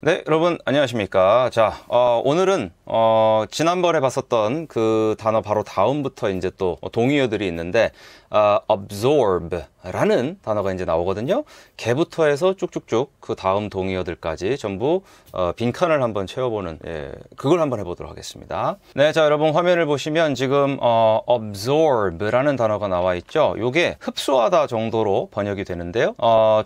네, 여러분 안녕하십니까. 자, 오늘은 지난번에 봤었던 그 단어 바로 다음부터 이제 또 동의어들이 있는데 absorb라는 단어가 이제 나오거든요. 걔부터 해서 쭉쭉쭉 그 다음 동의어들까지 전부 빈칸을 한번 채워보는 그걸 한번 해보도록 하겠습니다. 네, 자 여러분 화면을 보시면 지금 absorb라는 단어가 나와 있죠. 요게 흡수하다 정도로 번역이 되는데요.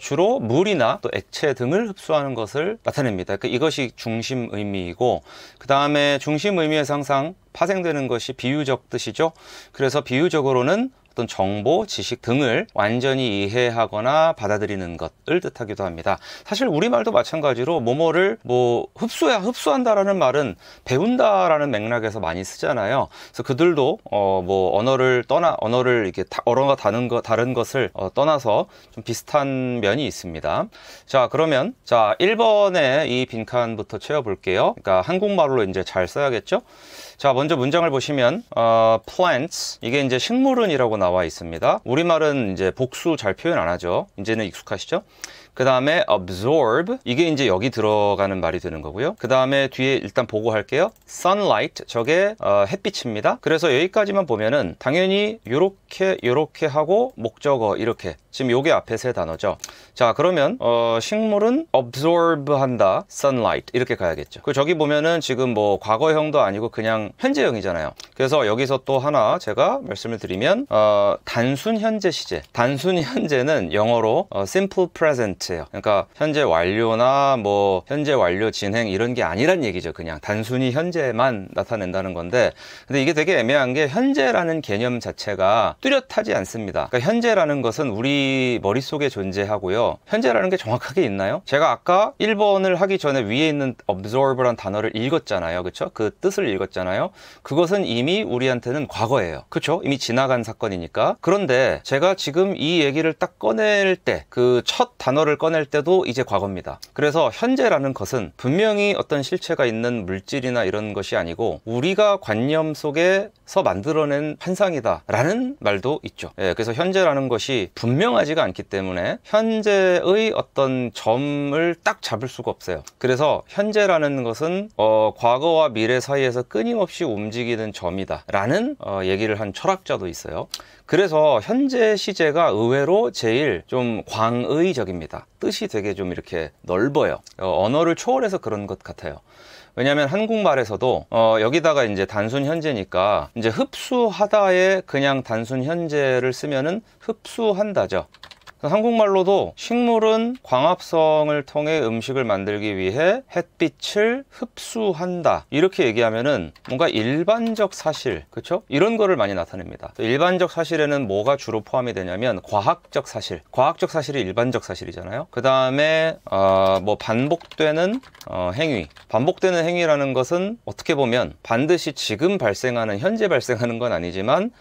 주로 물이나 또 액체 등을 흡수하는 것을 나타냅니다. 이것이 중심 의미이고, 그 다음에 중심 의미에서 항상 파생되는 것이 비유적 뜻이죠. 그래서 비유적으로는 어떤 정보, 지식 등을 완전히 이해하거나 받아들이는 것을 뜻하기도 합니다. 사실 우리말도 마찬가지로 뭐뭐를 흡수한다라는 말은 배운다라는 맥락에서 많이 쓰잖아요. 그래서 그들도 언어를 이렇게 언어가 다른 것을 떠나서 좀 비슷한 면이 있습니다. 자, 그러면 1번의 이 빈칸부터 채워볼게요. 그러니까 한국말로 이제 잘 써야겠죠? 자, 먼저 문장을 보시면 plants, 이게 이제 식물은이라고 나와 있습니다. 우리말은 이제 복수 잘 표현 안 하죠. 이제는 익숙하시죠? 그 다음에 absorb, 이게 이제 여기 들어가는 말이 되는 거고요. 그 다음에 뒤에 일단 보고할게요. sunlight, 저게 햇빛입니다. 그래서 여기까지만 보면은 당연히 요렇게 하고 목적어 이렇게, 지금 요게 앞에 세 단어죠. 자, 그러면 식물은 absorb 한다, sunlight 이렇게 가야겠죠. 그 저기 보면은 지금 뭐 과거형도 아니고 그냥 현재형이잖아요. 그래서 여기서 또 하나 제가 말씀을 드리면 단순 현재 시제, 단순 현재는 영어로 simple present 예요. 그러니까 현재 완료나 뭐 현재 완료 진행 이런 게 아니란 얘기죠. 그냥 단순히 현재만 나타낸다는 건데, 근데 이게 되게 애매한 게 현재라는 개념 자체가 뚜렷하지 않습니다. 그러니까 현재라는 것은 우리 머릿속에 존재하고요. 현재라는 게 정확하게 있나요? 제가 아까 1번을 하기 전에 위에 있는 absorb란 단어를 읽었잖아요. 그렇죠? 그 뜻을 읽었잖아요. 그것은 이미 우리한테는 과거예요. 그렇죠? 이미 지나간 사건이니까. 그런데 제가 지금 이 얘기를 딱 꺼낼 때, 그 첫 단어를 꺼낼 때도 이제 과거입니다. 그래서 현재라는 것은 분명히 어떤 실체가 있는 물질이나 이런 것이 아니고 우리가 관념 속에서 만들어낸 환상이다 라는 말도 있죠. 그래서 현재라는 것이 분명하지가 않기 때문에 현재의 어떤 점을 딱 잡을 수가 없어요. 그래서 현재라는 것은 과거와 미래 사이에서 끊임없이 움직이는 점이다 라는 얘기를 한 철학자도 있어요. 그래서 현재 시제가 의외로 제일 좀 광의적입니다. 뜻이 되게 좀 이렇게 넓어요. 언어를 초월해서 그런 것 같아요. 왜냐하면 한국말에서도 여기다가 이제 단순 현재니까 이제 흡수하다에 그냥 단순 현재를 쓰면은 흡수한다죠. 한국말로도 식물은 광합성을 통해 음식을 만들기 위해 햇빛을 흡수한다 이렇게 얘기하면은 뭔가 일반적 사실, 그렇죠? 이런 거를 많이 나타냅니다. 일반적 사실에는 뭐가 주로 포함이 되냐면 과학적 사실이 일반적 사실이잖아요. 그 다음에 뭐 반복되는 행위, 반복되는 행위라는 것은 어떻게 보면 반드시 지금 발생하는, 현재 발생하는 건 아니지만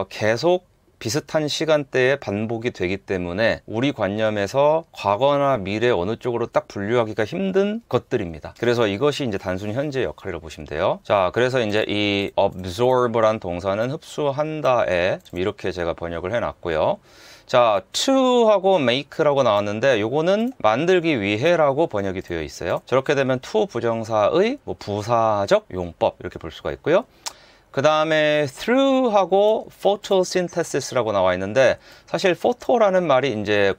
계속 비슷한 시간대에 반복이 되기 때문에 우리 관념에서 과거나 미래 어느 쪽으로 딱 분류하기가 힘든 것들입니다. 그래서 이것이 이제 단순 현재 역할이라고 보시면 돼요. 자, 그래서 이제 이 absorb란 동사는 흡수한다에 좀 이렇게 제가 번역을 해놨고요. 자, to하고 make라고 나왔는데 요거는 만들기 위해라고 번역이 되어 있어요. 저렇게 되면 to 부정사의 뭐 부사적 용법 이렇게 볼 수가 있고요. 그 다음에 through하고 photosynthesis라고 나와 있는데, 사실 photo라는 말이 이제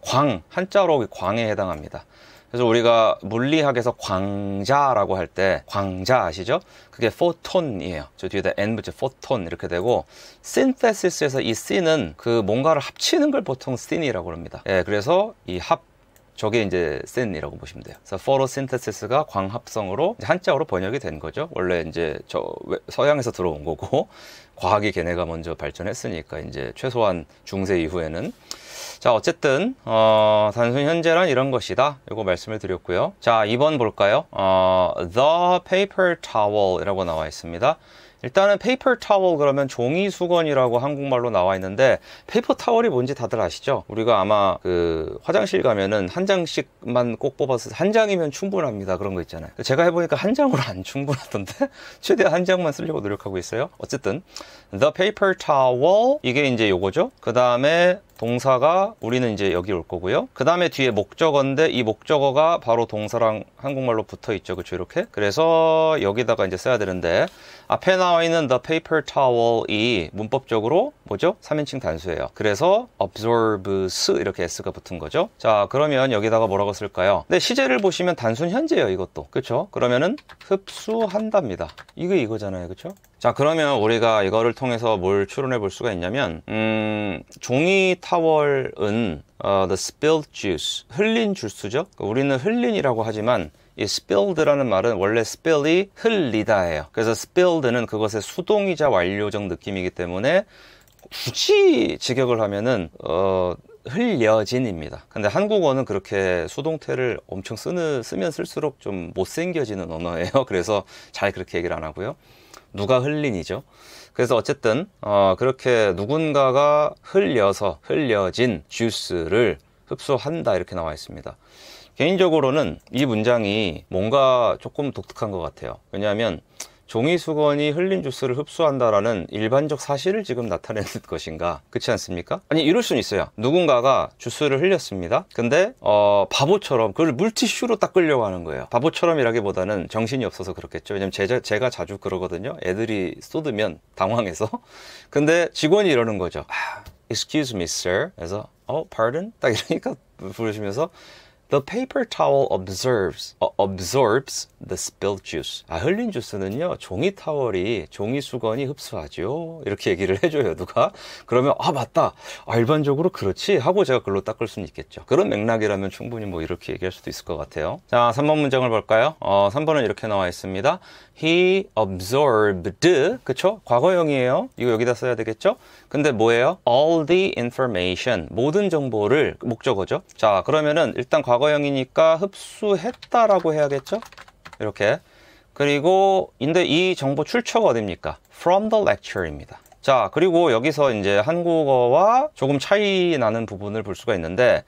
한자로 광에 해당합니다. 그래서 우리가 물리학에서 광자라고 할 때 광자 아시죠? 그게 photon이에요. 저 뒤에다 n 붙여 photon 이렇게 되고, synthesis에서 이 syn은 그 뭔가를 합치는 걸 보통 syn이라고 합니다. 그래서 저게 이제 syn이라고 보시면 돼요. 그래서 photosynthesis가 광합성으로 한자어로 번역이 된 거죠. 원래 이제 서양에서 들어온 거고, 과학이 걔네가 먼저 발전했으니까 이제 최소한 중세 이후에는. 자, 어쨌든 단순 현재란 이런 것이다. 이거 말씀을 드렸고요. 자, 2번 볼까요? The paper towel 이라고 나와 있습니다. 일단은 페이퍼 타월 그러면 종이 수건이라고 한국말로 나와 있는데, 페이퍼 타월이 뭔지 다들 아시죠? 우리가 아마 그 화장실 가면은 한 장씩만 꼭 뽑아서 한 장이면 충분합니다. 그런 거 있잖아요. 제가 해보니까 한 장으로 안 충분하던데 최대한 한 장만 쓰려고 노력하고 있어요. 어쨌든 the paper towel, 이게 이제 요거죠. 그 다음에 동사가 우리는 이제 여기 올 거고요. 그 다음에 뒤에 목적어인데 이 목적어가 바로 동사랑 한국말로 붙어 있죠. 그렇죠? 이렇게. 그래서 여기다가 이제 써야 되는데 앞에 나와 있는 the paper towel이 문법적으로 뭐죠? 3인칭 단수예요. 그래서 absorbs 이렇게 s가 붙은 거죠. 자, 그러면 여기다가 뭐라고 쓸까요? 네, 시제를 보시면 단순 현재예요. 이것도. 그렇죠? 그러면은 흡수한답니다. 이거잖아요. 그렇죠? 자, 그러면 우리가 이거를 통해서 뭘 추론해 볼 수가 있냐면 종이 타월은 the spilled juice, 흘린 주스죠. 우리는 흘린이라고 하지만 이 spilled라는 말은 원래 spill이 흘리다예요. 그래서 spilled는 그것의 수동이자 완료적 느낌이기 때문에 굳이 직역을 하면은 흘려진입니다. 근데 한국어는 그렇게 수동태를 엄청 쓰면 쓸수록 좀 못생겨지는 언어예요. 그래서 잘 그렇게 얘기를 안 하고요. 누가 흘린이죠. 그래서 어쨌든 그렇게 누군가가 흘려진 주스를 흡수한다 이렇게 나와 있습니다. 개인적으로는 이 문장이 뭔가 조금 독특한 것 같아요. 왜냐하면 종이 수건이 흘린 주스를 흡수한다라는 일반적 사실을 지금 나타내는 것인가? 그렇지 않습니까? 아니, 이럴 수는 있어요. 누군가가 주스를 흘렸습니다. 근데 바보처럼 그걸 물티슈로 닦으려고 하는 거예요. 바보처럼이라기보다는 정신이 없어서 그렇겠죠. 왜냐면 제가 자주 그러거든요. 애들이 쏟으면 당황해서. 근데 직원이 이러는 거죠. Excuse me, sir. 그래서 pardon? 딱 이러니까 부르시면서 The paper towel absorbs the spilled juice. 흘린 주스는요, 종이 타월이, 종이 수건이 흡수하죠. 이렇게 얘기를 해줘요, 누가. 그러면, 맞다. 일반적으로 그렇지. 하고 제가 글로 닦을 수는 있겠죠. 그런 맥락이라면 충분히 뭐 이렇게 얘기할 수도 있을 것 같아요. 자, 3번 문장을 볼까요? 3번은 이렇게 나와 있습니다. He absorbed, 그쵸? 과거형이에요. 이거 여기다 써야 되겠죠? 근데 뭐예요? All the information, 모든 정보를, 목적어죠. 자, 그러면은 일단 과거형이니까 흡수했다라고 해야겠죠? 이렇게. 그리고 근데 이 정보 출처가 어딥니까? From the lecture입니다. 자, 그리고 여기서 이제 한국어와 조금 차이 나는 부분을 볼 수가 있는데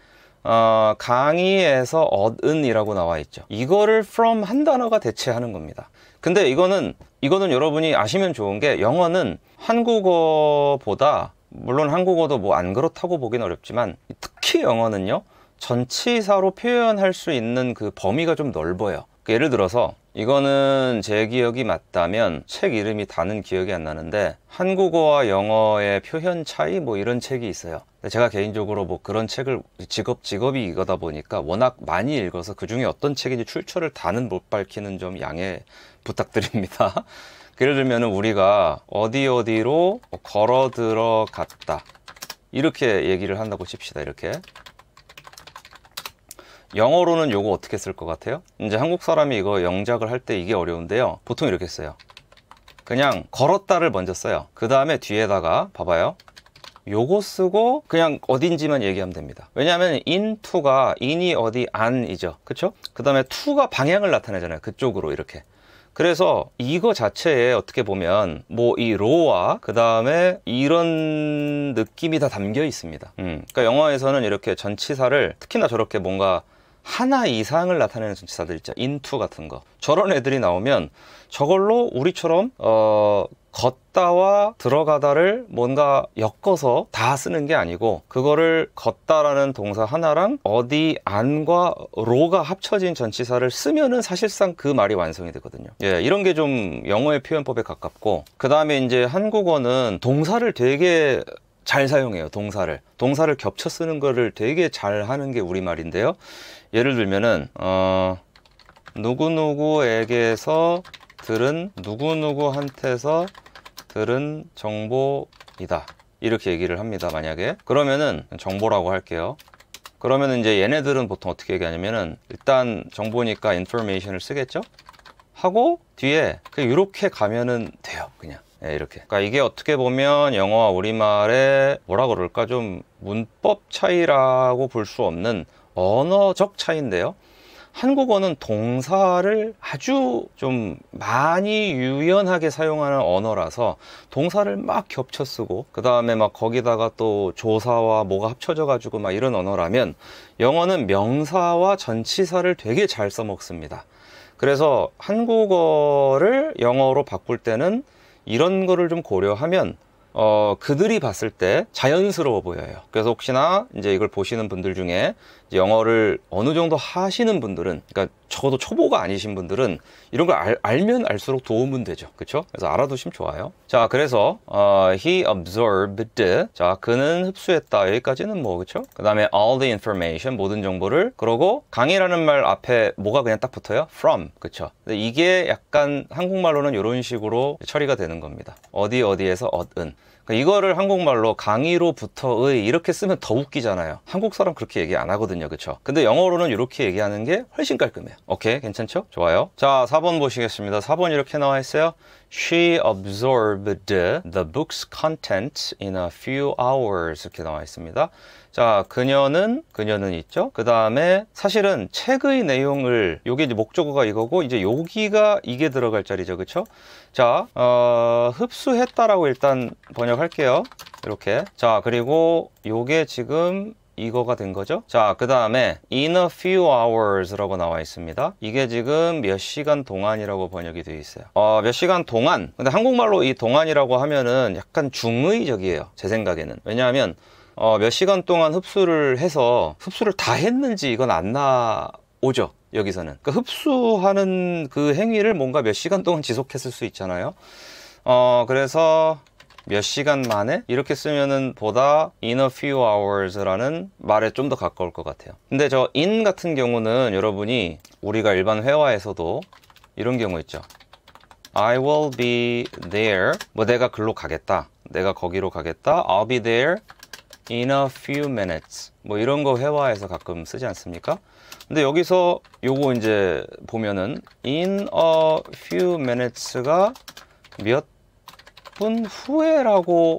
강의에서 얻은이라고 나와 있죠. 이거를 from 한 단어가 대체하는 겁니다. 근데 이거는 여러분이 아시면 좋은 게 영어는 한국어보다, 물론 한국어도 뭐 안 그렇다고 보긴 어렵지만 특히 영어는요, 전치사로 표현할 수 있는 그 범위가 좀 넓어요. 예를 들어서 이거는 제 기억이 맞다면 책 이름이 다는 기억이 안 나는데 한국어와 영어의 표현 차이 뭐 이런 책이 있어요. 제가 개인적으로 뭐 그런 책을 직업이 이거다 보니까 워낙 많이 읽어서 그 중에 어떤 책인지 출처를 다는 못 밝히는 점 양해 부탁드립니다. 예를 들면 우리가 어디로 걸어 들어갔다 이렇게 얘기를 한다고 칩시다. 이렇게 영어로는 요거 어떻게 쓸 것 같아요? 이제 한국 사람이 이거 영작을 할 때 이게 어려운데요, 보통 이렇게 써요. 그냥 걸었다를 먼저 써요. 그 다음에 뒤에다가 봐봐요, 요거 쓰고 그냥 어딘지만 얘기하면 됩니다. 왜냐하면 into가 in이 어디 안이죠, 그쵸? 그 다음에 to가 방향을 나타내잖아요, 그쪽으로. 이렇게. 그래서 이거 자체에 어떻게 보면 뭐 이 로와 그 다음에 이런 느낌이 다 담겨 있습니다. 그러니까 영어에서는 이렇게 전치사를, 특히나 저렇게 뭔가 하나 이상을 나타내는 전치사들 있죠, into 같은 거. 저런 애들이 나오면 저걸로 우리처럼 걷다와 들어가다를 뭔가 엮어서 다 쓰는 게 아니고, 그거를 걷다라는 동사 하나랑 어디 안과 로가 합쳐진 전치사를 쓰면은 사실상 그 말이 완성이 되거든요. 이런 게 좀 영어의 표현법에 가깝고, 그 다음에 이제 한국어는 동사를 되게 잘 사용해요. 동사를 겹쳐 쓰는 거를 되게 잘 하는 게 우리말인데요. 예를 들면은 누구누구에게서 들은, 누구누구한테서 들은 정보이다, 이렇게 얘기를 합니다. 만약에 그러면은 정보라고 할게요. 그러면은 이제 얘네들은 보통 어떻게 얘기하냐면은 일단 정보니까 information을 쓰겠죠 하고 뒤에 이렇게 가면은 돼요. 그냥 이렇게. 그러니까 이게 어떻게 보면 영어와 우리말의 뭐라 그럴까, 좀 문법 차이라고 볼 수 없는 언어적 차이인데요, 한국어는 동사를 아주 좀 많이 유연하게 사용하는 언어라서 동사를 막 겹쳐 쓰고 그 다음에 막 거기다가 또 조사와 뭐가 합쳐져 가지고 막 이런 언어라면, 영어는 명사와 전치사를 되게 잘 써먹습니다. 그래서 한국어를 영어로 바꿀 때는 이런 거를 좀 고려하면 그들이 봤을 때 자연스러워 보여요. 그래서 혹시나 이제 이걸 보시는 분들 중에 영어를 어느 정도 하시는 분들은, 그러니까 적어도 초보가 아니신 분들은 이런 걸 알면 알수록 도움은 되죠. 그렇죠? 그래서 알아두시면 좋아요. 자, 그래서 he absorbed, 자, 그는 흡수했다. 여기까지는 뭐, 그렇죠? 그 다음에 all the information, 모든 정보를. 그러고 강의라는 말 앞에 뭐가 그냥 딱 붙어요? from, 그렇죠? 근데 이게 약간 한국말로는 이런 식으로 처리가 되는 겁니다. 어디에서 어은. 그러니까 이거를 한국말로 강의로부터의 이렇게 쓰면 더 웃기잖아요. 한국 사람 그렇게 얘기 안 하거든요. 그쵸? 근데 영어로는 이렇게 얘기하는 게 훨씬 깔끔해요. 오케이, 괜찮죠? 좋아요. 자, 4번 보시겠습니다. 4번 이렇게 나와 있어요. She absorbed the book's content in a few hours. 이렇게 나와 있습니다. 자, 그녀는 있죠. 그 다음에 사실은 책의 내용을, 요게 이제 목적어가 이거고, 이제 여기가 이게 들어갈 자리죠. 그쵸? 자, 흡수했다라고 일단 번역할게요. 이렇게. 자, 그리고 요게 지금 이거가 된 거죠. 자, 그 다음에 in a few hours 라고 나와 있습니다. 이게 지금 몇 시간 동안이라고 번역이 되어 있어요. 몇 시간 동안. 근데 한국말로 이 동안이라고 하면은 약간 중의적이에요. 제 생각에는. 왜냐하면 몇 시간 동안 흡수를 해서 흡수를 다 했는지 이건 안 나오죠. 여기서는. 그러니까 흡수하는 그 행위를 뭔가 몇 시간 동안 지속했을 수 있잖아요. 그래서 몇 시간 만에 이렇게 쓰면은 보다 in a few hours 라는 말에 좀 더 가까울 것 같아요. 근데 저 in 같은 경우는 여러분이 우리가 일반 회화에서도 이런 경우 있죠. I will be there. 뭐 내가 글로 가겠다. 내가 거기로 가겠다. I'll be there in a few minutes. 뭐 이런 거 회화에서 가끔 쓰지 않습니까? 근데 여기서 요거 이제 보면은 in a few minutes가 몇 분 후에라고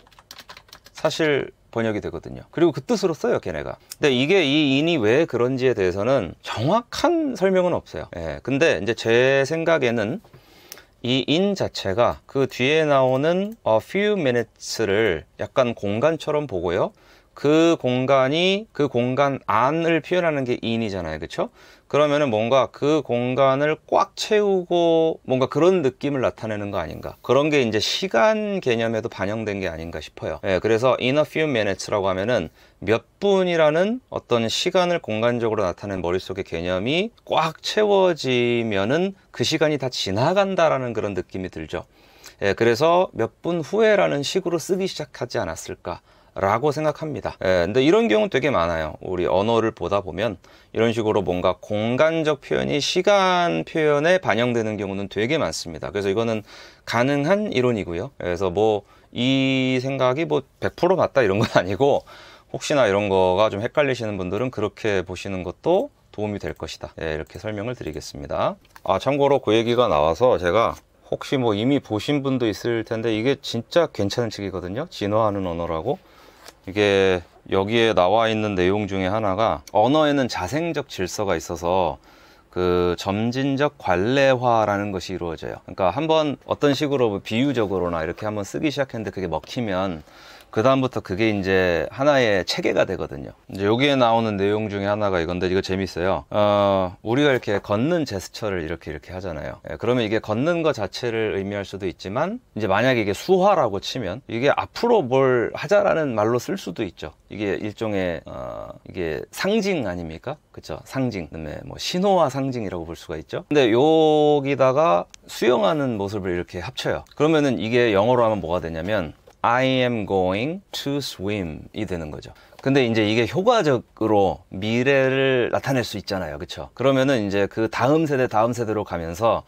사실 번역이 되거든요. 그리고 그 뜻으로 써요, 걔네가. 근데 이게 이 in이 왜 그런지에 대해서는 정확한 설명은 없어요. 예, 근데 이제 제 생각에는 이 in 자체가 그 뒤에 나오는 a few minutes를 약간 공간처럼 보고요. 그 공간이 그 공간 안을 표현하는 게 in이잖아요. 그쵸? 그러면은 뭔가 그 공간을 꽉 채우고 뭔가 그런 느낌을 나타내는 거 아닌가. 그런 게 이제 시간 개념에도 반영된 게 아닌가 싶어요. 예, 그래서 in a few minutes라고 하면은 몇 분이라는 어떤 시간을 공간적으로 나타내는 머릿속의 개념이 꽉 채워지면은 그 시간이 다 지나간다라는 그런 느낌이 들죠. 예, 그래서 몇 분 후에라는 식으로 쓰기 시작하지 않았을까 라고 생각합니다. 예, 근데 이런 경우 되게 많아요. 우리 언어를 보다 보면 이런 식으로 뭔가 공간적 표현이 시간 표현에 반영되는 경우는 되게 많습니다. 그래서 이거는 가능한 이론이고요. 그래서 뭐 이 생각이 뭐 100% 맞다 이런 건 아니고, 혹시나 이런 거가 좀 헷갈리시는 분들은 그렇게 보시는 것도 도움이 될 것이다. 예, 이렇게 설명을 드리겠습니다. 참고로 그 얘기가 나와서 제가 혹시 뭐 이미 보신 분도 있을 텐데 이게 진짜 괜찮은 책이거든요. 진화하는 언어라고. 이게 여기에 나와 있는 내용 중에 하나가 언어에는 자생적 질서가 있어서 그 점진적 관례화라는 것이 이루어져요. 그러니까 한번 어떤 식으로 비유적으로나 이렇게 한번 쓰기 시작했는데 그게 먹히면 그 다음부터 그게 이제 하나의 체계가 되거든요. 이제 여기에 나오는 내용 중에 하나가 이건데 이거 재밌어요. 우리가 이렇게 걷는 제스처를 이렇게 하잖아요. 예, 그러면 이게 걷는 것 자체를 의미할 수도 있지만, 이제 만약에 이게 수화라고 치면 이게 앞으로 뭘 하자라는 말로 쓸 수도 있죠. 이게 일종의 이게 상징 아닙니까? 그쵸? 상징. 그다음에 뭐 신호와 상징이라고 볼 수가 있죠. 근데 여기다가 수영하는 모습을 이렇게 합쳐요. 그러면은 이게 영어로 하면 뭐가 되냐면 I am going to swim 이 되는 거죠. 근데 이제 이게 효과적으로 미래를 나타낼 수 있잖아요. 그쵸? 그러면은 이제 그 다음 세대로 가면서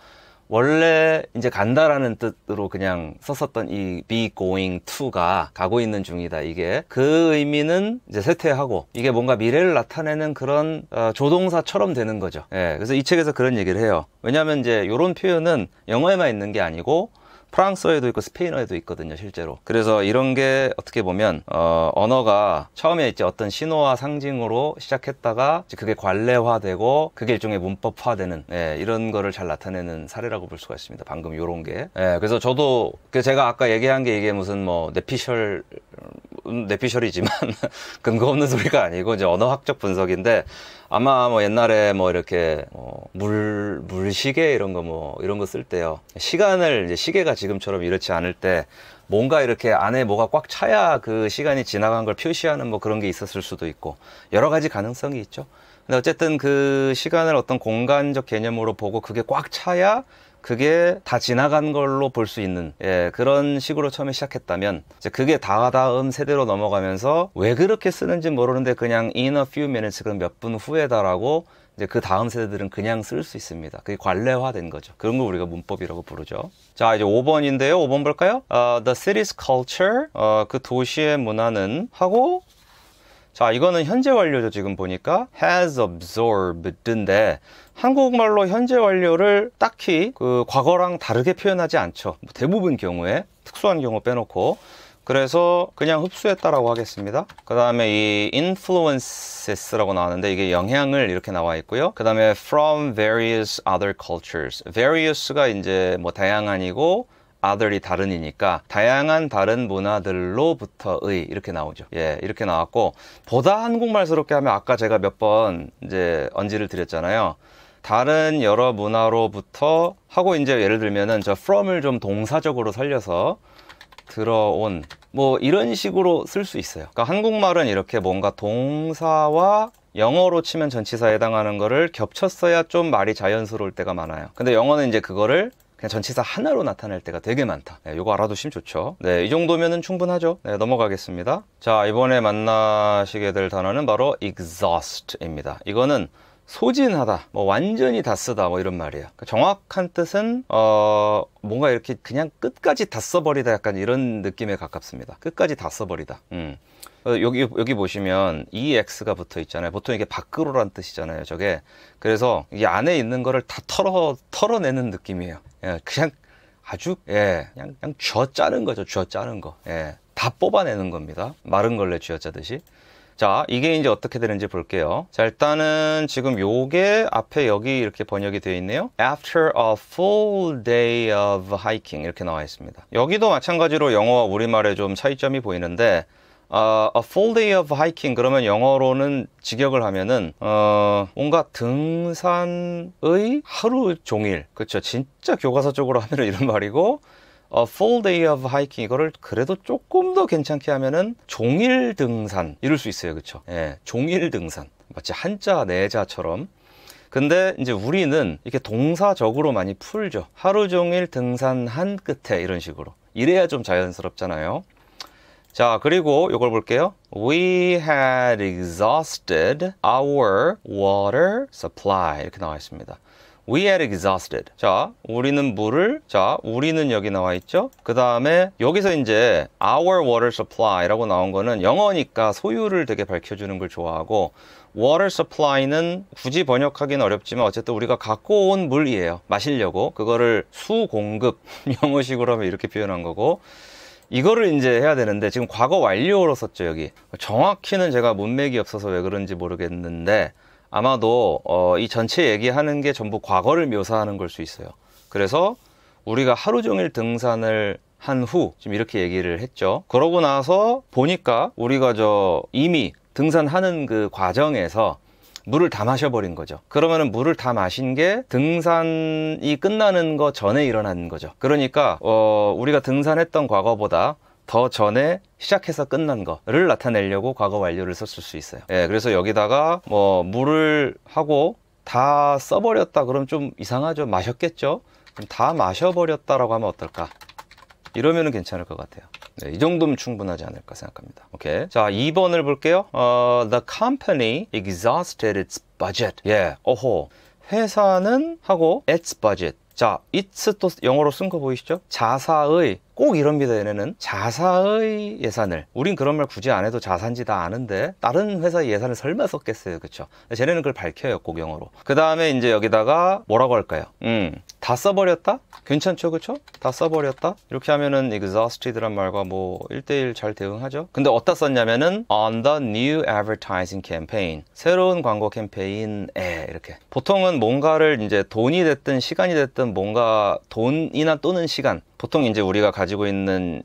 원래 이제 간다라는 뜻으로 그냥 썼었던 이 be going to가 가고 있는 중이다. 이게 그 의미는 이제 쇠퇴하고 이게 뭔가 미래를 나타내는 그런 조동사처럼 되는 거죠. 예, 그래서 이 책에서 그런 얘기를 해요. 왜냐하면 이제 이런 표현은 영어에만 있는 게 아니고 프랑스어에도 있고 스페인어에도 있거든요, 실제로. 그래서 이런 게 어떻게 보면 언어가 처음에 이제 어떤 신호와 상징으로 시작했다가 이제 그게 관례화되고 그게 일종의 문법화되는, 예, 이런 거를 잘 나타내는 사례라고 볼 수가 있습니다. 방금 요런 게. 예, 그래서 저도 제가 아까 얘기한 게 이게 무슨 뭐 뇌피셜 뇌피셜이지만 근거 없는 소리가 아니고 이제 언어학적 분석인데 아마 뭐 옛날에 뭐 이렇게 물시계 이런 거 쓸 때요. 시간을 이제 시계가 지금처럼 이렇지 않을 때 뭔가 이렇게 안에 뭐가 꽉 차야 그 시간이 지나간 걸 표시하는 뭐 그런 게 있었을 수도 있고 여러 가지 가능성이 있죠. 근데 어쨌든 그 시간을 어떤 공간적 개념으로 보고 그게 꽉 차야 그게 다 지나간 걸로 볼 수 있는 그런 식으로 처음에 시작했다면 이제 그게 다음 세대로 넘어가면서 왜 그렇게 쓰는지 모르는데 그냥 in a few minutes 그럼 몇 분 후에다라고 이제 그 다음 세대들은 그냥 쓸 수 있습니다. 그게 관례화된 거죠. 그런 걸 우리가 문법이라고 부르죠. 자, 이제 5번인데요. 5번 볼까요? The city's culture, 그 도시의 문화는 하고 자, 이거는 현재 완료죠. 지금 보니까 has absorbed인데 한국말로 현재 완료를 딱히 그 과거랑 다르게 표현하지 않죠. 대부분 경우에 특수한 경우 빼놓고 그래서 그냥 흡수했다라고 하겠습니다. 그 다음에 이 influences라고 나왔는데 이게 영향을 이렇게 나와 있고요. 그 다음에 from various other cultures. various가 이제 뭐 다양한이고 other이 다른이니까 다양한 다른 문화들로부터의 이렇게 나오죠. 예, 이렇게 나왔고 보다 한국말스럽게 하면 아까 제가 몇 번 이제 언지를 드렸잖아요. 다른 여러 문화로부터 하고 이제 예를 들면은 저 from을 좀 동사적으로 살려서 들어온 뭐 이런 식으로 쓸 수 있어요. 그러니까 한국말은 이렇게 뭔가 동사와 영어로 치면 전치사에 해당하는 거를 겹쳤어야 좀 말이 자연스러울 때가 많아요. 근데 영어는 이제 그거를 그냥 전치사 하나로 나타낼 때가 되게 많다. 네, 이거 알아두시면 좋죠. 네, 이 정도면은 충분하죠. 네, 넘어가겠습니다. 자, 이번에 만나시게 될 단어는 바로 exhaust입니다. 이거는 소진하다, 뭐 완전히 다 쓰다, 뭐 이런 말이에요. 그러니까 정확한 뜻은 뭔가 이렇게 그냥 끝까지 다 써버리다, 약간 이런 느낌에 가깝습니다. 끝까지 다 써버리다. 여기 보시면 EX가 붙어 있잖아요. 보통 이게 밖으로란 뜻이잖아요, 저게. 그래서 이 안에 있는 거를 다 털어내는 느낌이에요. 예, 그냥 아주 그냥 쥐어 짜는 거죠. 쥐어 짜는 거. 예, 다 뽑아내는 겁니다. 마른 걸레 쥐어 짜듯이. 자, 이게 이제 어떻게 되는지 볼게요. 자, 일단은 지금 요게 앞에 여기 이렇게 번역이 되어 있네요. After a full day of hiking 이렇게 나와 있습니다. 여기도 마찬가지로 영어와 우리말에 좀 차이점이 보이는데 a full day of hiking 그러면 영어로는 직역을 하면은 뭔가 등산의 하루 종일, 그렇죠? 진짜 교과서적으로 하면은 이런 말이고 a full day of hiking 이거를 그래도 조금 더 괜찮게 하면은 종일 등산 이럴 수 있어요. 그렇죠? 예, 종일 등산 마치 한자 네자처럼. 근데 이제 우리는 이렇게 동사적으로 많이 풀죠. 하루 종일 등산한 끝에 이런 식으로 이래야 좀 자연스럽잖아요. 자, 그리고 이걸 볼게요. We had exhausted our water supply 이렇게 나와 있습니다. We had exhausted. 자, 우리는 우리는 여기 나와 있죠. 그 다음에 여기서 이제 our water supply라고 나온 거는 영어니까 소유를 되게 밝혀주는 걸 좋아하고 water supply는 굳이 번역하기는 어렵지만 어쨌든 우리가 갖고 온 물이에요. 마시려고. 그거를 수공급 영어식으로 하면 이렇게 표현한 거고 이거를 이제 해야 되는데 지금 과거 완료로 썼죠. 여기 정확히는 제가 문맥이 없어서 왜 그런지 모르겠는데 아마도 이 전체 얘기하는 게 전부 과거를 묘사하는 걸 수 있어요. 그래서 우리가 하루 종일 등산을 한 후 지금 이렇게 얘기를 했죠. 그러고 나서 보니까 우리가 이미 등산하는 그 과정에서 물을 다 마셔버린 거죠. 그러면은 물을 다 마신 게 등산이 끝나는 거 전에 일어난 거죠. 그러니까 우리가 등산했던 과거보다 더 전에 시작해서 끝난 거를 나타내려고 과거 완료를 썼을 수 있어요. 예, 그래서 여기다가 뭐 물을 하고 다 써버렸다 그럼 좀 이상하죠. 마셨겠죠. 그럼 다 마셔버렸다라고 하면 어떨까? 이러면은 괜찮을 것 같아요. 네, 이 정도면 충분하지 않을까 생각합니다. 오케이. 자, 2번을 볼게요. The company exhausted its budget. 예, 오호. 회사는 하고 its budget. 자, it's 또 영어로 쓴 거 보이시죠? 자사의, 꼭 이럽니다. 얘네는 자사의 예산을, 우린 그런 말 굳이 안 해도 자산지 다 아는데 다른 회사의 예산을 설마 썼겠어요. 그쵸? 쟤네는 그걸 밝혀요. 꼭 영어로. 그 다음에 이제 여기다가 뭐라고 할까요? 다 써버렸다? 괜찮죠, 그쵸? 다 써버렸다? 이렇게 하면은 exhausted란 말과 뭐 1대1 잘 대응하죠. 근데 어디다 썼냐면은 on the new advertising campaign, 새로운 광고 캠페인에 이렇게. 보통은 뭔가를 이제 돈이 됐든 시간이 됐든 뭔가 돈이나 또는 시간, 보통 이제 우리가 가지고 있는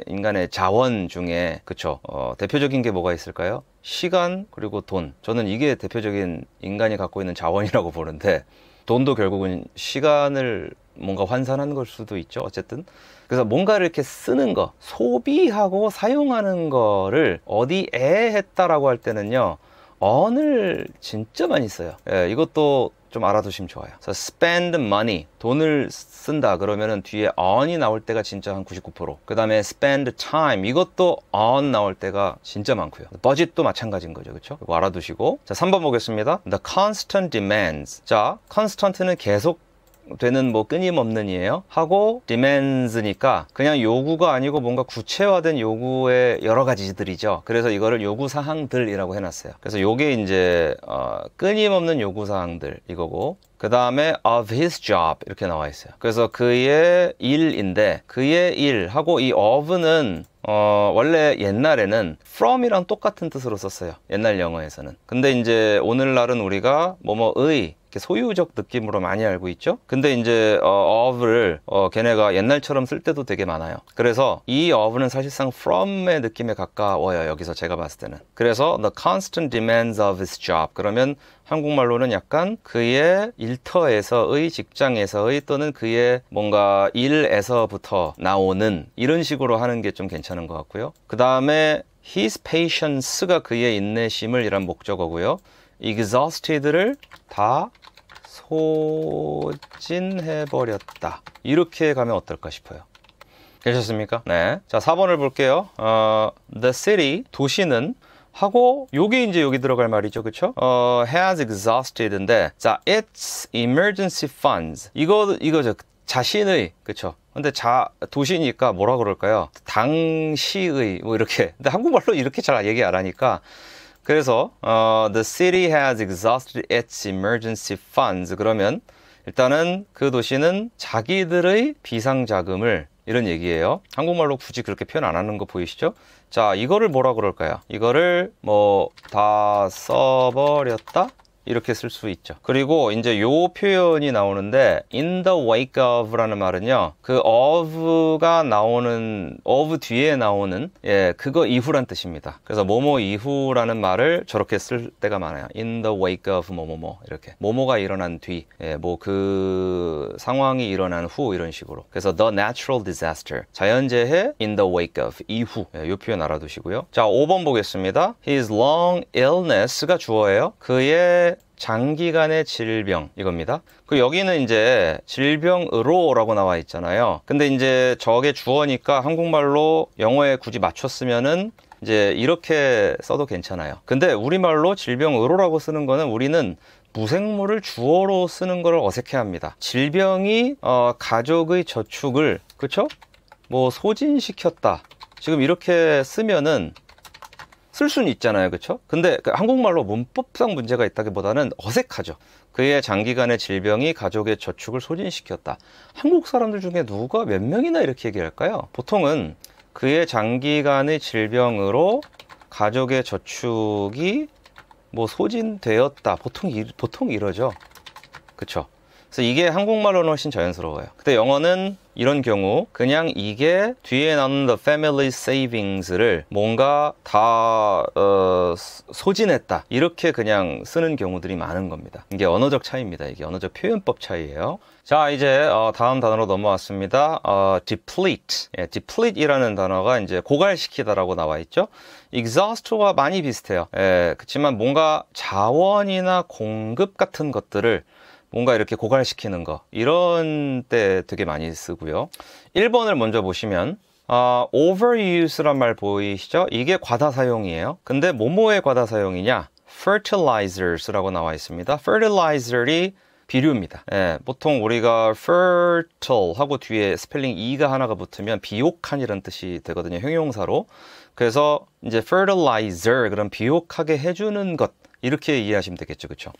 인간의 자원 중에, 그쵸, 대표적인 게 뭐가 있을까요? 시간 그리고 돈. 저는 이게 대표적인 인간이 갖고 있는 자원이라고 보는데, 돈도 결국은 시간을 뭔가 환산하는 걸 수도 있죠. 어쨌든 그래서 뭔가를 이렇게 쓰는 거, 소비하고 사용하는 거를 어디에 했다라고 할 때는요, on을 진짜 많이 써요. 예, 이것도 좀 알아두시면 좋아요. 그래서 spend money, 돈을 쓴다 그러면은 뒤에 on이 나올 때가 진짜 한 99%. 그 다음에 spend time, 이것도 on 나올 때가 진짜 많고요. budget도 마찬가지인 거죠, 그렇죠? 이거 알아두시고. 자, 3번 보겠습니다. The constant demands. 자, constant는 계속 되는 뭐 끊임없는 이에요. 하고 demands니까 그냥 요구가 아니고 뭔가 구체화된 요구의 여러 가지들이죠. 그래서 이거를 요구사항들이라고 해놨어요. 그래서 요게 이제 끊임없는 요구사항들 이거고, 그 다음에 of his job 이렇게 나와 있어요. 그래서 그의 일인데, 그의 일하고 이 of는 원래 옛날에는 from이랑 똑같은 뜻으로 썼어요. 옛날 영어에서는. 근데 이제 오늘날은 우리가 뭐뭐의 소유적 느낌으로 많이 알고 있죠. 근데 이제 of를 걔네가 옛날처럼 쓸 때도 되게 많아요. 그래서 이 of는 사실상 from의 느낌에 가까워요, 여기서 제가 봤을 때는. 그래서 the constant demands of his job, 그러면 한국말로는 약간 그의 일터에서의, 직장에서의, 또는 그의 뭔가 일에서부터 나오는, 이런 식으로 하는 게 좀 괜찮은 것 같고요. 그 다음에 his patience가 그의 인내심을 이란 목적어고요. exhausted를 다 소진해버렸다, 이렇게 가면 어떨까 싶어요. 괜찮습니까? 네. 자, 4번을 볼게요. The city, 도시는 하고, 요게 이제 여기 들어갈 말이죠, 그쵸? has exhausted인데, 자, its emergency funds, 이거죠. 자신의, 그쵸? 근데 도시니까 뭐라 그럴까요? 당시의, 뭐 이렇게. 근데 한국말로 이렇게 잘 얘기 안 하니까. 그래서 the city has exhausted its emergency funds, 그러면 일단은 그 도시는 자기들의 비상자금을, 이런 얘기예요. 한국말로 굳이 그렇게 표현 안 하는 거 보이시죠? 자, 이거를 뭐라 그럴까요? 이거를 뭐 다 써버렸다? 이렇게 쓸 수 있죠. 그리고 이제 요 표현이 나오는데, in the wake of 라는 말은요, 그 of가 나오는, of 뒤에 나오는, 예, 그거 이후란 뜻입니다. 그래서 뭐뭐 이후라는 말을 저렇게 쓸 때가 많아요. in the wake of 뭐뭐뭐, 이렇게 뭐뭐가 일어난 뒤, 예, 뭐 그 상황이 일어난 후, 이런 식으로. 그래서 the natural disaster, 자연재해 in the wake of, 이후, 예, 요 표현 알아두시고요. 자, 5번 보겠습니다. his long illness가 주어예요. 그의 장기간의 질병, 이겁니다. 그 여기는 이제 질병으로 라고 나와 있잖아요. 근데 이제 저게 주어니까 한국말로 영어에 굳이 맞췄으면은 이제 이렇게 써도 괜찮아요. 근데 우리말로 질병으로라고 쓰는 거는, 우리는 무생물을 주어로 쓰는 걸 어색해합니다. 질병이 가족의 저축을, 그쵸? 뭐 소진시켰다, 지금 이렇게 쓰면은 쓸 수는 있잖아요, 그쵸? 근데 한국말로 문법상 문제가 있다기보다는 어색하죠. 그의 장기간의 질병이 가족의 저축을 소진시켰다. 한국 사람들 중에 누가 몇 명이나 이렇게 얘기할까요? 보통은 그의 장기간의 질병으로 가족의 저축이 뭐 소진되었다, 보통 이러죠, 그쵸? 그래서 이게 한국말로는 훨씬 자연스러워요. 근데 영어는 이런 경우 그냥 이게 뒤에 나오는 the family savings를 뭔가 다 소진했다, 이렇게 그냥 쓰는 경우들이 많은 겁니다. 이게 언어적 차이입니다. 이게 언어적 표현법 차이예요. 자, 이제 다음 단어로 넘어왔습니다. deplete. 예, deplete이라는 단어가 이제 고갈시키다라고 나와 있죠. exhaust와 많이 비슷해요. 예, 그렇지만 뭔가 자원이나 공급 같은 것들을 뭔가 이렇게 고갈시키는 거, 이런 때 되게 많이 쓰고요. 1번을 먼저 보시면 overuse란 말 보이시죠? 이게 과다 사용이에요. 근데 뭐뭐의 과다 사용이냐? fertilizers라고 나와 있습니다. fertilizer이 비료입니다. 예, 보통 우리가 fertile 하고 뒤에 스펠링 e가 하나가 붙으면 비옥한이라는 뜻이 되거든요, 형용사로. 그래서 이제 fertilizer, 그럼 비옥하게 해주는 것, 이렇게 이해하시면 되겠죠, 그쵸?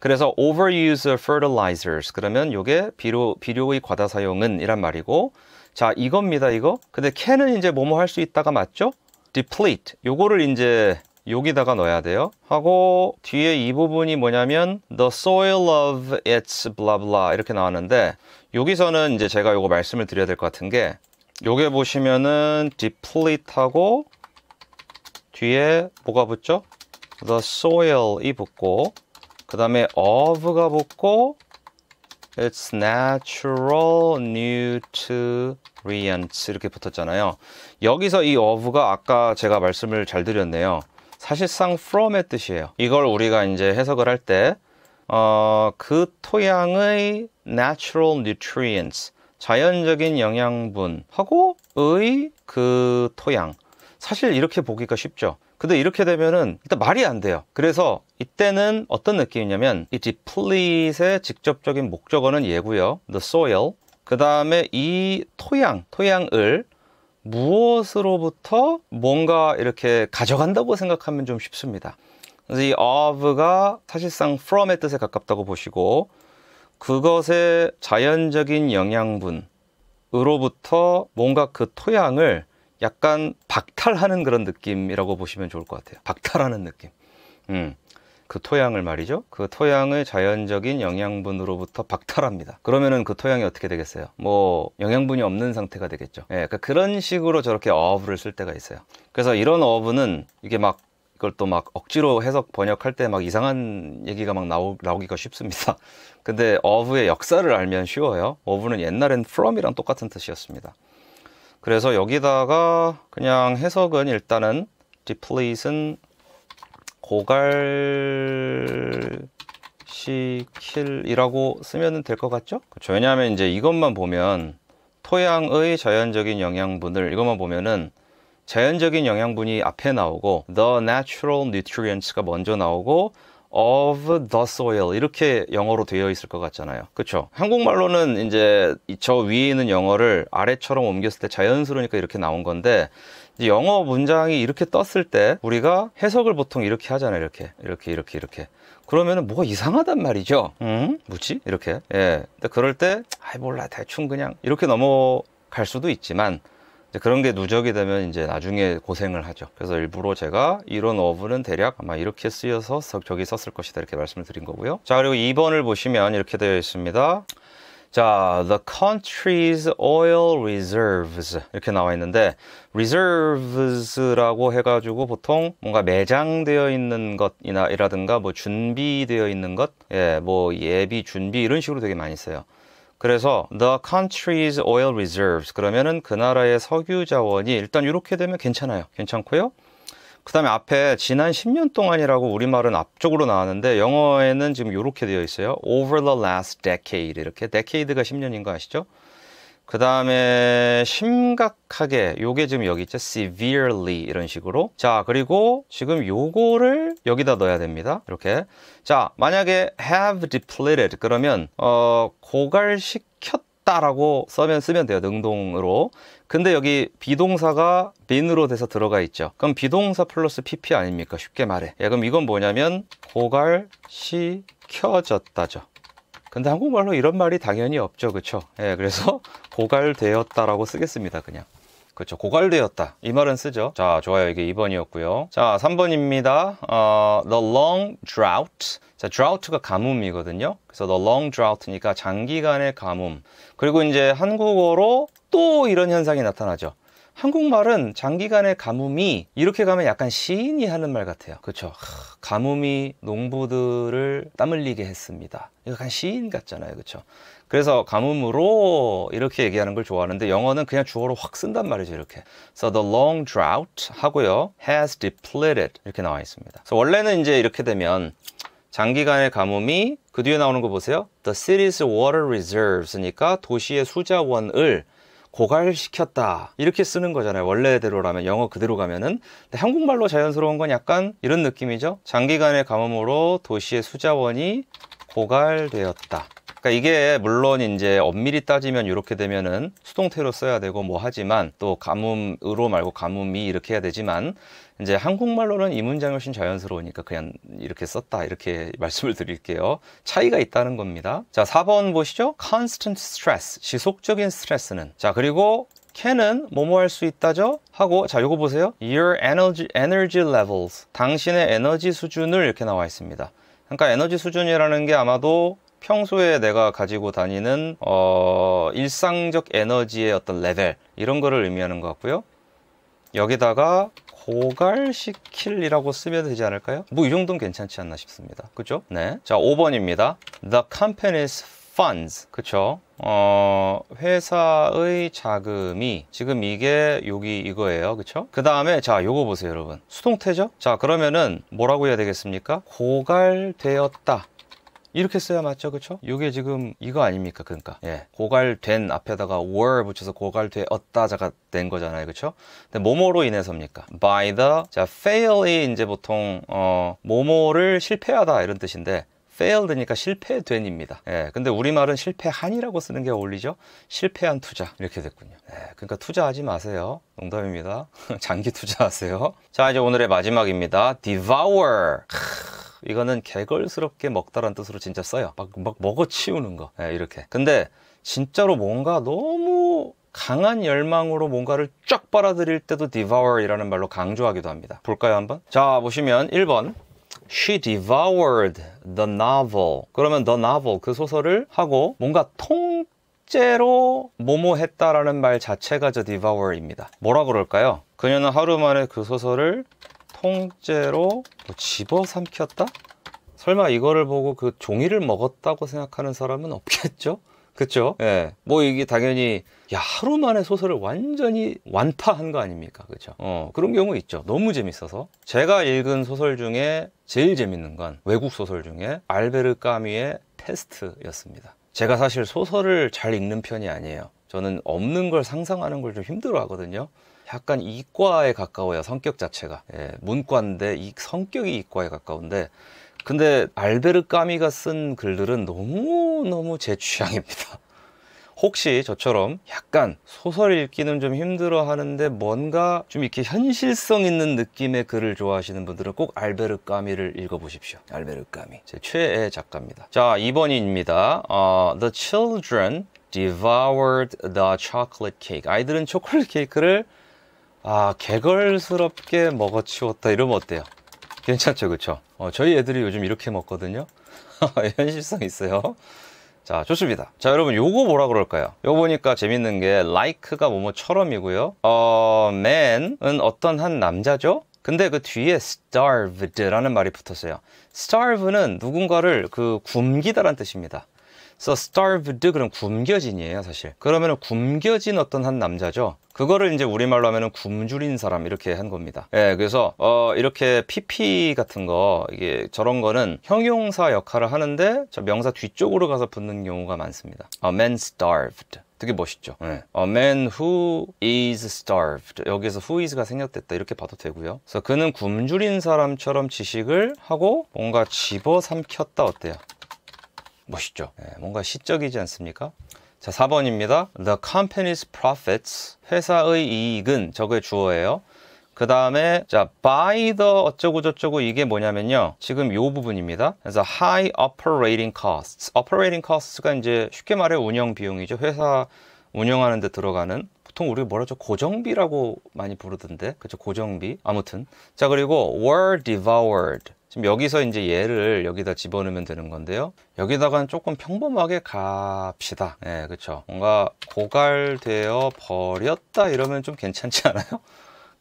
그래서 overuse of fertilizers. 그러면 요게 비료의 과다 사용은 이란 말이고, 자, 이겁니다, 이거. 근데 can은 이제 뭐뭐 할 수 있다가 맞죠? deplete. 요거를 이제 여기다가 넣어야 돼요. 하고 뒤에 이 부분이 뭐냐면 the soil of its blah blah 이렇게 나왔는데, 여기서는 이제 제가 요거 말씀을 드려야 될 것 같은 게, 요게 보시면은 deplete하고 뒤에 뭐가 붙죠? the soil이 붙고, 그 다음에 of가 붙고 its natural nutrients 이렇게 붙었잖아요. 여기서 이 of가 아까 제가 말씀을 잘 드렸네요. 사실상 from의 뜻이에요. 이걸 우리가 이제 해석을 할 때 그 토양의 natural nutrients, 자연적인 영양분하고 의 그 토양. 사실 이렇게 보기가 쉽죠. 근데 이렇게 되면은 일단 말이 안 돼요. 그래서 이때는 어떤 느낌이냐면, 이 deplete의 직접적인 목적어는 얘고요. the soil. 그 다음에 이 토양을 무엇으로부터 뭔가 이렇게 가져간다고 생각하면 좀 쉽습니다. 그래서 이 of가 사실상 from의 뜻에 가깝다고 보시고, 그것의 자연적인 영양분으로부터 뭔가 그 토양을 약간 박탈하는 그런 느낌이라고 보시면 좋을 것 같아요. 박탈하는 느낌. 그 토양을 말이죠. 그 토양의 자연적인 영양분으로부터 박탈합니다. 그러면은 그 토양이 어떻게 되겠어요? 뭐 영양분이 없는 상태가 되겠죠. 예, 그러니까 그런 식으로 저렇게 of를 쓸 때가 있어요. 그래서 이런 of는 이게 막 이걸 또 막 억지로 해석 번역할 때 막 이상한 얘기가 막 나오기가 쉽습니다. 근데 of의 역사를 알면 쉬워요. of는 옛날엔 from이랑 똑같은 뜻이었습니다. 그래서 여기다가 그냥 해석은 일단은 deplete은 고갈시킬이라고 쓰면 될 것 같죠? 그렇죠. 왜냐하면 이제 이것만 보면 토양의 자연적인 영양분을 이것만 보면은 자연적인 영양분이 앞에 나오고 the natural nutrients가 먼저 나오고 of the soil 이렇게 영어로 되어 있을 것 같잖아요. 그렇죠? 한국말로는 이제 저 위에 있는 영어를 아래처럼 옮겼을 때 자연스러우니까 이렇게 나온 건데, 이제 영어 문장이 이렇게 떴을 때 우리가 해석을 보통 이렇게 하잖아요. 이렇게. 그러면은 뭐가 이상하단 말이죠. 뭐지? 이렇게. 예. 근데 그럴 때 몰라, 대충 그냥 이렇게 넘어갈 수도 있지만, 그런 게 누적이 되면 이제 나중에 고생을 하죠. 그래서 일부러 제가 이런 of는 대략 아마 이렇게 쓰여서 저기 썼을 것이다 이렇게 말씀을 드린 거고요. 자, 그리고 2번을 보시면 이렇게 되어 있습니다. 자, the country's oil reserves 이렇게 나와 있는데, reserves라고 해가지고 보통 뭔가 매장되어 있는 것이라든가 뭐 준비되어 있는 것, 예, 뭐 예비 준비 이런 식으로 되게 많이 써요. 그래서 the country's oil reserves 그러면은 그 나라의 석유 자원이 일단 이렇게 되면 괜찮고요. 그 다음에 앞에 지난 10년 동안이라고 우리말은 앞쪽으로 나왔는데, 영어에는 지금 이렇게 되어 있어요. over the last decade 이렇게. decade가 10년인 거 아시죠? 그 다음에 심각하게, 요게 지금 여기 있죠. severely 이런 식으로. 자, 그리고 지금 요거를 여기다 넣어야 됩니다. 이렇게. 자, 만약에 have depleted 그러면 고갈시켰다라고 쓰면 돼요. 능동으로. 근데 여기 비동사가 been으로 돼서 들어가 있죠. 그럼 비동사 플러스 pp 아닙니까? 쉽게 말해. 예, 그럼 이건 뭐냐면 고갈시켜졌다죠. 근데 한국말로 이런 말이 당연히 없죠. 그쵸? 예, 그래서 고갈되었다라고 쓰겠습니다. 그냥. 그렇죠. 고갈되었다. 이 말은 쓰죠. 자, 좋아요. 이게 2번이었고요. 자, 3번입니다. The long drought. 자, drought가 가뭄이거든요. 그래서 the long drought니까 장기간의 가뭄. 그리고 이제 한국어로 또 이런 현상이 나타나죠. 한국말은 장기간의 가뭄이 이렇게 가면 약간 시인이 하는 말 같아요. 그렇죠. 가뭄이 농부들을 땀 흘리게 했습니다. 이거 약간 시인 같잖아요. 그렇죠. 그래서 가뭄으로 이렇게 얘기하는 걸 좋아하는데, 영어는 그냥 주어로 확 쓴단 말이죠. 이렇게. So the long drought 하고요. has depleted 이렇게 나와 있습니다. 그래서 원래는 이제 이렇게 되면 장기간의 가뭄이 그 뒤에 나오는 거 보세요. The city's water reserves니까 도시의 수자원을 고갈시켰다 이렇게 쓰는 거잖아요. 원래대로라면, 영어 그대로 가면은. 근데 한국말로 자연스러운 건 약간 이런 느낌이죠. 장기간의 가뭄으로 도시의 수자원이 고갈되었다. 그러니까 이게 물론 이제 엄밀히 따지면 이렇게 되면은 수동태로 써야 되고 뭐 하지만, 또 가뭄으로 말고 가뭄이 이렇게 해야 되지만, 이제 한국말로는 이 문장이 훨씬 자연스러우니까 그냥 이렇게 썼다 이렇게 말씀을 드릴게요. 차이가 있다는 겁니다. 자, 4번 보시죠. constant stress, 지속적인 스트레스는. 자, 그리고 can은 뭐뭐 할 수 있다죠? 하고, 자, 요거 보세요. your energy levels, 당신의 에너지 수준을 이렇게 나와 있습니다. 그러니까 에너지 수준이라는 게 아마도 평소에 내가 가지고 다니는 일상적 에너지의 어떤 레벨 이런 거를 의미하는 것 같고요. 여기다가 고갈시킬이라고 쓰면 되지 않을까요? 뭐 이 정도는 괜찮지 않나 싶습니다. 그죠? 네. 자, 5번입니다. The company's funds. 그쵸? 회사의 자금이, 지금 이게 여기 이거예요. 그쵸? 그 다음에 자, 요거 보세요, 여러분. 수동태죠? 자, 그러면은 뭐라고 해야 되겠습니까? 고갈되었다. 이렇게 써야 맞죠, 그쵸? 이게 지금 이거 아닙니까? 그러니까 예, 고갈된 앞에다가 were 붙여서 고갈되었다가 된 거잖아요, 그쵸? 근데 뭐뭐로 인해서입니까? by the, 자, fail이 이제 보통 뭐뭐를 실패하다 이런 뜻인데 failed니까 실패된입니다. 예, 근데 우리말은 실패한이라고 쓰는 게 어울리죠? 실패한 투자 이렇게 됐군요. 예, 그러니까 투자하지 마세요. 농담입니다. 장기 투자하세요. 자, 이제 오늘의 마지막입니다. devour. 이거는 개걸스럽게 먹다란 뜻으로 진짜 써요. 막 먹어치우는 거. 네, 이렇게. 근데 진짜로 뭔가 너무 강한 열망으로 뭔가를 쫙 빨아들일 때도 devour 이라는 말로 강조하기도 합니다. 볼까요, 한번? 자, 보시면 1번. She devoured the novel. 그러면 the novel, 그 소설을 하고 뭔가 통째로 뭐뭐 했다라는 말 자체가 저 devour입니다. 뭐라 그럴까요? 그녀는 하루 만에 그 소설을 통째로 뭐 집어삼켰다? 설마 이거를 보고 그 종이를 먹었다고 생각하는 사람은 없겠죠? 그쵸? 예. 뭐 이게 당연히, 야, 하루 만에 소설을 완전히 완파한 거 아닙니까? 그쵸? 그런 경우 있죠. 너무 재밌어서. 제가 읽은 소설 중에 제일 재밌는 건 외국 소설 중에 알베르 까뮈의 페스트였습니다. 제가 사실 소설을 잘 읽는 편이 아니에요. 저는 없는 걸 상상하는 걸 좀 힘들어 하거든요. 약간 이과에 가까워요, 성격 자체가. 예, 문과인데 이 성격이 이과에 가까운데, 근데 알베르 까미가 쓴 글들은 너무너무 제 취향입니다. 혹시 저처럼 약간 소설 읽기는 좀 힘들어 하는데 뭔가 좀 이렇게 현실성 있는 느낌의 글을 좋아하시는 분들은 꼭 알베르 까미를 읽어보십시오. 알베르 까미, 제 최애 작가입니다. 자, 2번입니다. The children devoured the chocolate cake. 아이들은 초콜릿 케이크를 개걸스럽게 먹어치웠다 이러면 어때요? 괜찮죠, 그쵸? 저희 애들이 요즘 이렇게 먹거든요. 현실성 있어요. 자, 좋습니다. 자, 여러분, 요거 뭐라 그럴까요? 요거 보니까 재밌는 게 like가 뭐뭐처럼이고요. man은 어떤 한 남자죠? 근데 그 뒤에 starved라는 말이 붙었어요. starve는 누군가를 굶기다란 뜻입니다. So starved, 그럼 굶겨진이에요, 사실. 그러면은 굶겨진 어떤 한 남자죠. 그거를 이제 우리말로 하면은 굶주린 사람 이렇게 한 겁니다. 예, 그래서 이렇게 PP 같은 거, 이게 저런 거는 형용사 역할을 하는데 저 명사 뒤쪽으로 가서 붙는 경우가 많습니다. A man starved. 되게 멋있죠. 네. A man who is starved. 여기서 who is가 생략됐다 이렇게 봐도 되고요. 그래서 그는 굶주린 사람처럼 지식을 하고 뭔가 집어삼켰다. 어때요? 멋있죠. 네, 뭔가 시적이지 않습니까? 자, 4번입니다. The company's profits, 회사의 이익은, 저거의 주어예요. 그 다음에 자, by the 어쩌고 저쩌고, 이게 뭐냐면요, 지금 요 부분입니다. 그래서 high operating costs. operating costs가 이제 쉽게 말해 운영 비용이죠. 회사 운영하는 데 들어가는, 보통 우리가 뭐라죠? 고정비라고 많이 부르던데, 그쵸? 고정비. 아무튼. 자, 그리고 were devoured. 지금 여기서 이제 얘를 여기다 집어넣으면 되는 건데요. 여기다가는 조금 평범하게 갑시다. 네, 그쵸. 뭔가 고갈되어 버렸다 이러면 좀 괜찮지 않아요?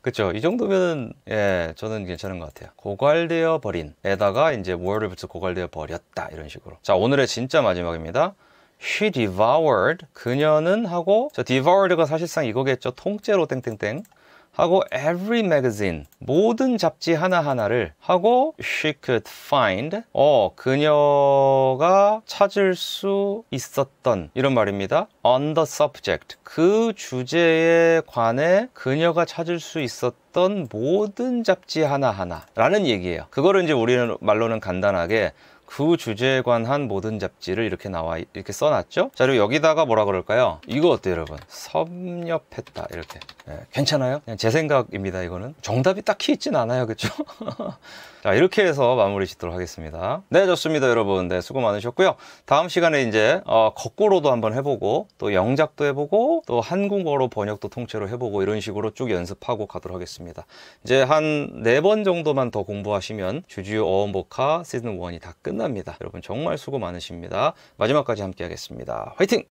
그쵸. 이 정도면은, 예, 저는 괜찮은 것 같아요. 고갈되어 버린 에다가 이제 were를 붙여 고갈되어 버렸다 이런 식으로. 자, 오늘의 진짜 마지막입니다. She devoured. 그녀는 하고, 저 devoured가 사실상 이거겠죠. 통째로 땡땡땡. 하고 every magazine, 모든 잡지 하나하나를 하고 she could find, 그녀가 찾을 수 있었던, 이런 말입니다. on the subject, 그 주제에 관해 그녀가 찾을 수 있었던 모든 잡지 하나하나 라는 얘기예요. 그거를 이제 우리는 말로는 간단하게 그 주제에 관한 모든 잡지를 이렇게 써놨죠. 자, 그리고 여기다가 뭐라 그럴까요? 이거 어때요, 여러분? 섭렵했다, 이렇게. 괜찮아요? 그냥 제 생각입니다. 이거는 정답이 딱히 있진 않아요, 그쵸? 자, 이렇게 해서 마무리 짓도록 하겠습니다. 네, 좋습니다, 여러분. 네, 수고 많으셨고요. 다음 시간에 이제 거꾸로도 한번 해보고, 또 영작도 해보고, 또 한국어로 번역도 통째로 해보고, 이런 식으로 쭉 연습하고 가도록 하겠습니다. 이제 한 4번 정도만 더 공부하시면 주지우 어원보카 시즌 1이 다 끝납니다. 여러분 정말 수고 많으십니다. 마지막까지 함께 하겠습니다. 화이팅!